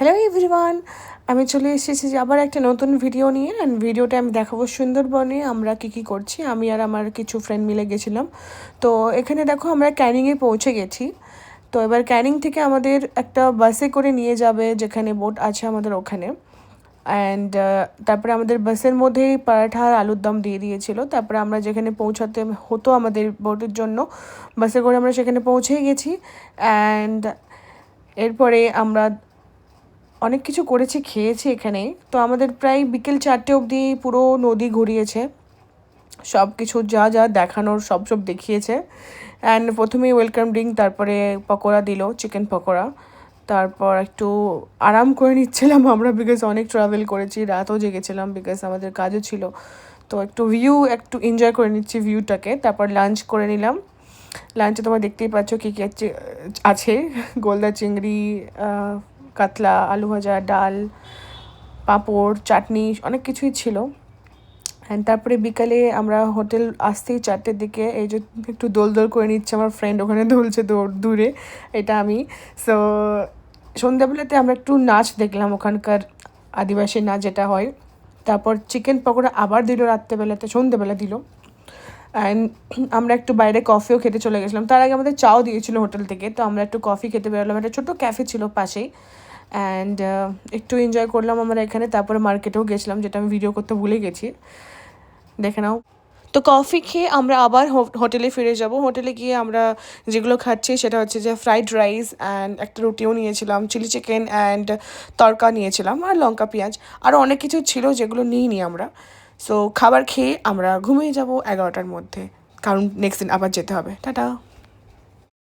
Hello everyone, আমি চলে এসেছি আবার একটা নতুন ভিডিও নিয়ে। অ্যান্ড ভিডিওটা আমি দেখাবো সুন্দরবনে আমরা কী করছি। আমি আর আমার কিছু ফ্রেন্ড মিলে গেছিলাম। তো এখানে দেখো আমরা ক্যানিংয়ে পৌঁছে গেছি। তো এবার ক্যানিং থেকে আমাদের একটা বাসে করে নিয়ে যাবে, যেখানে বোট আছে আমাদের ওখানে। অ্যান্ড তারপরে আমাদের বাসের মধ্যেই পরাঠা আর আলুর দম দিয়ে দিয়েছিল। তারপরে আমরা যেখানে পৌঁছাতে হতো আমাদের বোটের জন্য, বাসে করে আমরা সেখানে পৌঁছেই গেছি। অ্যান্ড এরপরে আমরা অনেক কিছু করেছি, খেয়েছি এখানে। তো আমাদের প্রায় বিকেল 4টে অবধি পুরো নদী ঘুরিয়েছে, সব কিছু যা যা দেখানোর সব দেখিয়েছে। অ্যান্ড প্রথমেই ওয়েলকাম ড্রিঙ্ক, তারপরে পকোড়া দিল, চিকেন পকোড়া। তারপর একটু আরাম করে নিচ্ছিলাম আমরা, বিকজ অনেক ট্রাভেল করেছি, রাতও জেগেছিলাম বিকজ আমাদের কাজও ছিল। তো একটু এনজয় করে নিচ্ছি ভিউটাকে। তারপর লাঞ্চ করে নিলাম। লাঞ্চে তোমরা দেখতেই পাচ্ছ কী কী আছে। গোলদা চিংড়ি, কাতলা, আলু ভাজা, ডাল, পাঁপড়, চাটনি, অনেক কিছুই ছিল। অ্যান্ড তারপরে বিকালে আমরা হোটেল আসতেই 4টের দিকে এই যে একটু দোল করে নিচ্ছে আমার ফ্রেন্ড, ওখানে দুলছে দূরে, এটা আমি। সো সন্ধ্যাবেলাতে আমরা একটু নাচ দেখলাম, ওখানকার আদিবাসী নাচ যেটা হয়। তারপর চিকেন পকোড়া আবার দিল রাত্রেবেলাতে, সন্ধ্যেবেলা দিল। অ্যান্ড আমরা একটু বাইরে কফিও খেতে চলে গেছিলাম। তার আগে আমাদের চাও দিয়েছিলো হোটেল থেকে, তো আমরা একটু কফি খেতে বেরোলাম। একটা ছোটো ক্যাফে ছিল পাশেই। অ্যান্ড একটু এনজয় করলাম আমরা এখানে। তারপরে মার্কেটেও গেছিলাম, যেটা আমি ভিডিও করতে ভুলে গেছি, দেখে নাও। তো কফি খেয়ে আমরা আবার হোটেলে ফিরে যাব। হোটেলে গিয়ে আমরা যেগুলো খাচ্ছি সেটা হচ্ছে যে ফ্রাইড রাইস অ্যান্ড একটা রুটিও নিয়েছিলাম, চিলি চিকেন অ্যান্ড তড়কা নিয়েছিলাম, আর লঙ্কা পেঁয়াজ, আরও অনেক কিছু ছিল যেগুলো নিইনি আমরা। সো খাবার খেয়ে আমরা ঘুমিয়ে যাব 11টার মধ্যে, কারণ নেক্সট দিন আবার যেতে হবে। টাটা।